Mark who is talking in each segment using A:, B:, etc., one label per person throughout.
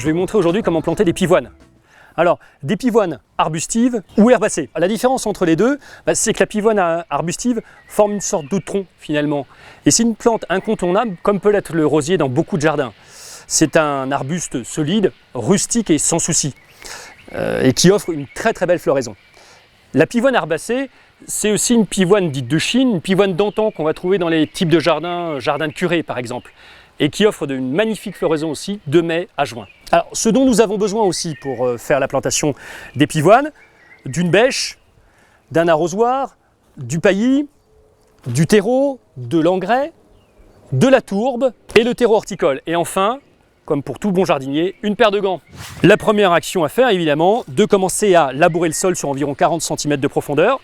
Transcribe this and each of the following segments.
A: vais vous montrer aujourd'hui comment planter des pivoines. Alors, des pivoines arbustives ou herbacées. La différence entre les deux, c'est que la pivoine arbustive forme une sorte de tronc finalement. Et c'est une plante incontournable, comme peut l'être le rosier dans beaucoup de jardins. C'est un arbuste solide, rustique et sans souci, et qui offre une très belle floraison. La pivoine herbacée, c'est aussi une pivoine dite de Chine, une pivoine d'antan qu'on va trouver dans les types de jardins de curé par exemple, et qui offre une magnifique floraison aussi de mai à juin. Alors, ce dont nous avons besoin aussi pour faire la plantation des pivoines, d'une bêche, d'un arrosoir, du paillis, du terreau, de l'engrais, de la tourbe et le terreau horticole. Et enfin, comme pour tout bon jardinier, une paire de gants. La première action à faire, évidemment, de commencer à labourer le sol sur environ 40 cm de profondeur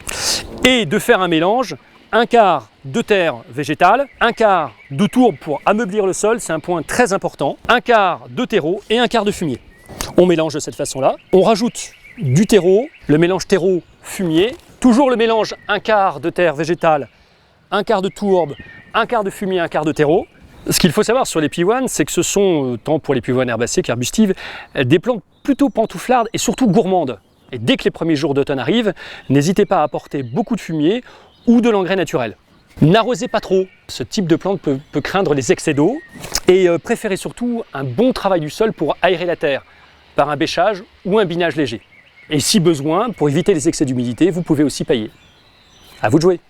A: et de faire un mélange, un quart de terre végétale, un quart de tourbe pour ameublir le sol, c'est un point très important, un quart de terreau et un quart de fumier. On mélange de cette façon-là, on rajoute du terreau, le mélange terreau-fumier, toujours le mélange un quart de terre végétale, un quart de tourbe, un quart de fumier, un quart de terreau. Ce qu'il faut savoir sur les pivoines, c'est que ce sont, tant pour les pivoines herbacées qu'arbustives, des plantes plutôt pantouflardes et surtout gourmandes. Et dès que les premiers jours d'automne arrivent, n'hésitez pas à apporter beaucoup de fumier ou de l'engrais naturel. N'arrosez pas trop, ce type de plante peut craindre les excès d'eau et préférez surtout un bon travail du sol pour aérer la terre par un bêchage ou un binage léger. Et si besoin, pour éviter les excès d'humidité, vous pouvez aussi pailler. À vous de jouer.